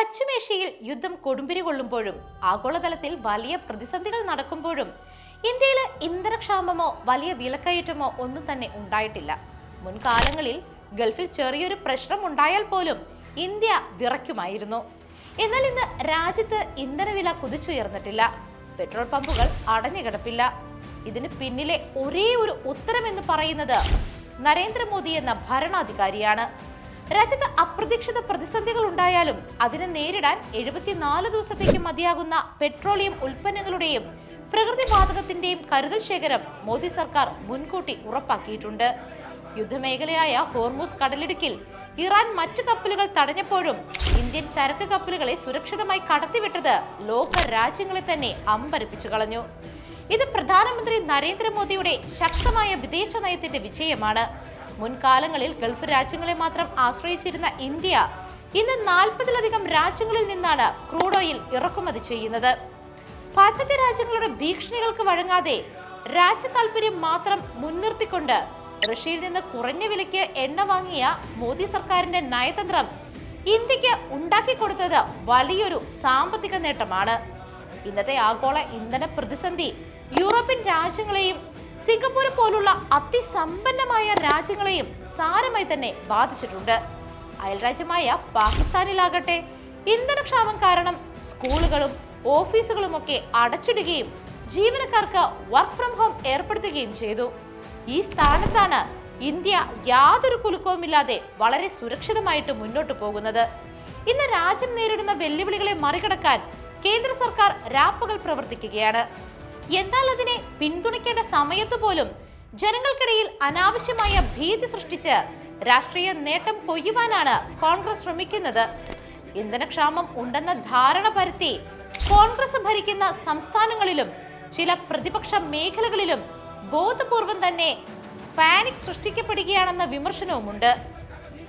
പശ്ചിമേഷ്യയിൽ യുദ്ധം കൊടുമ്പിരി കൊള്ളുമ്പോഴും ആഗോളതലത്തിൽ വലിയ പ്രതിസന്ധികൾ നടക്കുമ്പോഴും ഇന്ത്യയിൽ ഇന്ധനക്ഷാമമോ വലിയ വിലക്കയറ്റമോ ഒന്നും തന്നെ ഉണ്ടായിട്ടില്ല. മുൻകാലങ്ങളിൽ ഗൾഫിൽ ചെറിയൊരു പ്രശ്നം ഉണ്ടായാൽ പോലും ഇന്ത്യ വിറയ്ക്കുമായിരുന്നു. എന്നാൽ ഇന്ന് രാജ്യത്ത് ഇന്ധനവില കുതിച്ചുയർന്നിട്ടില്ല. പെട്രോൾ പമ്പുകൾ അടഞ്ഞുകിടപ്പില്ല. ഇതിന് പിന്നിലെ ഒരേ ഒരു ഉത്തരമെന്ന് പറയുന്നത് നരേന്ദ്രമോദി എന്ന ഭരണാധികാരിയാണ്. രാജ്യത്ത് അപ്രതീക്ഷിത പ്രതിസന്ധികൾ ഉണ്ടായാലും അതിനെ നേരിടാൻ 74 ദിവസത്തേക്ക് മതിയാകുന്ന പെട്രോളിയം ഉൽപ്പന്നങ്ങളുടെയും പ്രകൃതിവാതകത്തിന്റെയും കരുതൽ ശേഖരം മോദി സർക്കാർ മുൻകൂട്ടി ഉറപ്പാക്കിയിട്ടുണ്ട്. യുദ്ധമേഖലയായ ഹോർമുസ് കടലിടുക്കിൽ ഇറാൻ മറ്റു കപ്പലുകൾ തടഞ്ഞപ്പോഴും ഇന്ത്യൻ ചരക്ക് കപ്പലുകളെ സുരക്ഷിതമായി കടത്തിവിട്ടത് ലോക രാജ്യങ്ങളെ തന്നെ അമ്പരപ്പിച്ചു കളഞ്ഞു. ഇത് പ്രധാനമന്ത്രി നരേന്ദ്രമോദിയുടെ ശക്തമായ വിദേശ നയത്തിന്റെ വിജയമാണ്. മുൻകാലങ്ങളിൽ ഗൾഫ് രാജ്യങ്ങളെ മാത്രം ആശ്രയിച്ചിരുന്ന ഇന്ത്യ ഇന്ന് 40-ലധികം രാജ്യങ്ങളിൽ നിന്നാണ് ക്രൂഡ് ഓയിൽ ഇറക്കുമതി ചെയ്യുന്നത്. പാശ്ചാത്യ രാജ്യങ്ങളുടെ ഭീഷണികൾക്ക് വഴങ്ങാതെ രാജ്യ താൽപര്യം മാത്രം മുൻനിർത്തിക്കൊണ്ട് റഷ്യയിൽ നിന്ന് കുറഞ്ഞ വിലയ്ക്ക് എണ്ണ വാങ്ങിയ മോദി സർക്കാരിന്റെ നയതന്ത്രം ഇന്ത്യക്ക് ഉണ്ടാക്കിക്കൊടുത്തത് വലിയൊരു സാമ്പത്തിക നേട്ടമാണ്. ഇന്നത്തെ ആഗോള ഇന്ധന പ്രതിസന്ധി യൂറോപ്യൻ രാജ്യങ്ങളെയും സിംഗപ്പൂർ പോലുള്ള അതിസമ്പന്നമായ രാജ്യങ്ങളെയും സാരമായി തന്നെ ബാധിച്ചിട്ടുണ്ട്. അയൽരാജ്യമായ പാകിസ്ഥാനിലാകട്ടെ ഇന്ധനക്ഷാമം കാരണം സ്കൂളുകളും ഓഫീസുകളുമൊക്കെ അടച്ചിടുകയും ജീവനക്കാർക്ക് വർക്ക് ഫ്രം ഹോം ഏർപ്പെടുത്തുകയും ചെയ്തു. ഈ സ്ഥാനത്താണ് ഇന്ത്യ യാതൊരു കുലുക്കവുമില്ലാതെ വളരെ സുരക്ഷിതമായിട്ട് മുന്നോട്ട് പോകുന്നത്. ഇന്ന് രാജ്യം നേരിടുന്ന വെല്ലുവിളികളെ മറികടക്കാൻ കേന്ദ്ര സർക്കാർ രാപ്പകൽ പ്രവർത്തിക്കുകയാണ്. എന്നാൽ അതിനെ പിന്തുണയ്ക്കേണ്ട സമയത്ത് പോലും ജനങ്ങൾക്കിടയിൽ അനാവശ്യമായ ഭീതി സൃഷ്ടിച്ച് രാഷ്ട്രീയ നേട്ടം കൊയ്യുവാനാണ് കോൺഗ്രസ് ശ്രമിക്കുന്നത്. ഇന്ധനക്ഷാമം ഉണ്ടെന്ന ധാരണ പരത്തി കോൺഗ്രസ് ഭരിക്കുന്ന സംസ്ഥാനങ്ങളിലും ചില പ്രതിപക്ഷ മേഖലകളിലും ബോധപൂർവം തന്നെ പാനിക് സൃഷ്ടിക്കപ്പെടുകയാണെന്ന വിമർശനവുമുണ്ട്.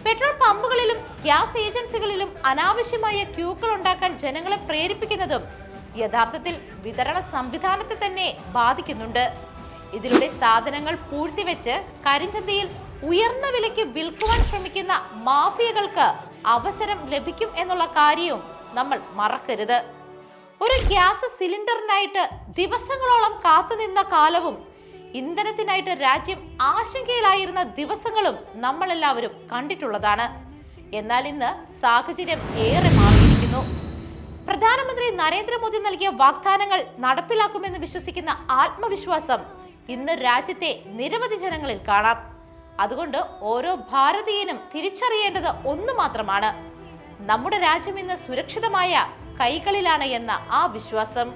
പെട്രോൾ പമ്പുകളിലും ഗ്യാസ് ഏജൻസികളിലും അനാവശ്യമായ ക്യൂക്കൾ ഉണ്ടാക്കാൻ ജനങ്ങളെ പ്രേരിപ്പിക്കുന്നതും യഥാർത്ഥത്തിൽ വിതരണ സംവിധാനത്തെ തന്നെ ബാധിക്കുന്നുണ്ട്. ഇതിലൂടെ സാധനങ്ങൾ പൂഴ്ത്തിവെച്ച് കരിഞ്ചന്തയിൽ ഉയർന്ന വിലയ്ക്ക് വിൽക്കുവാൻ ശ്രമിക്കുന്ന മാഫിയകൾക്ക് അവസരം ലഭിക്കും എന്നുള്ള കാര്യവും നമ്മൾ മറക്കരുത്. ഒരു ഗ്യാസ് സിലിണ്ടറിനായിട്ട് ദിവസങ്ങളോളം കാത്തുനിന്ന കാലവും ഇന്ധനത്തിനായിട്ട് രാജ്യം ആശങ്കയിലായിരുന്ന ദിവസങ്ങളും നമ്മളെല്ലാവരും കണ്ടിട്ടുള്ളതാണ്. എന്നാൽ ഇന്ന് സാഹചര്യം ഏറെ മാറിയിരിക്കുന്നു. പ്രധാനമന്ത്രി നരേന്ദ്രമോദി നൽകിയ വാഗ്ദാനങ്ങൾ നടപ്പിലാക്കുമെന്ന് വിശ്വസിക്കുന്ന ആത്മവിശ്വാസം ഇന്ന് രാജ്യത്തെ നിരവധി ജനങ്ങളിൽ കാണാം. അതുകൊണ്ട് ഓരോ ഭാരതീയനും തിരിച്ചറിയേണ്ടത് ഒന്നു മാത്രമാണ്: നമ്മുടെ രാജ്യം ഇന്ന് സുരക്ഷിതമായ കൈകളിലാണ് എന്ന ആ വിശ്വാസം.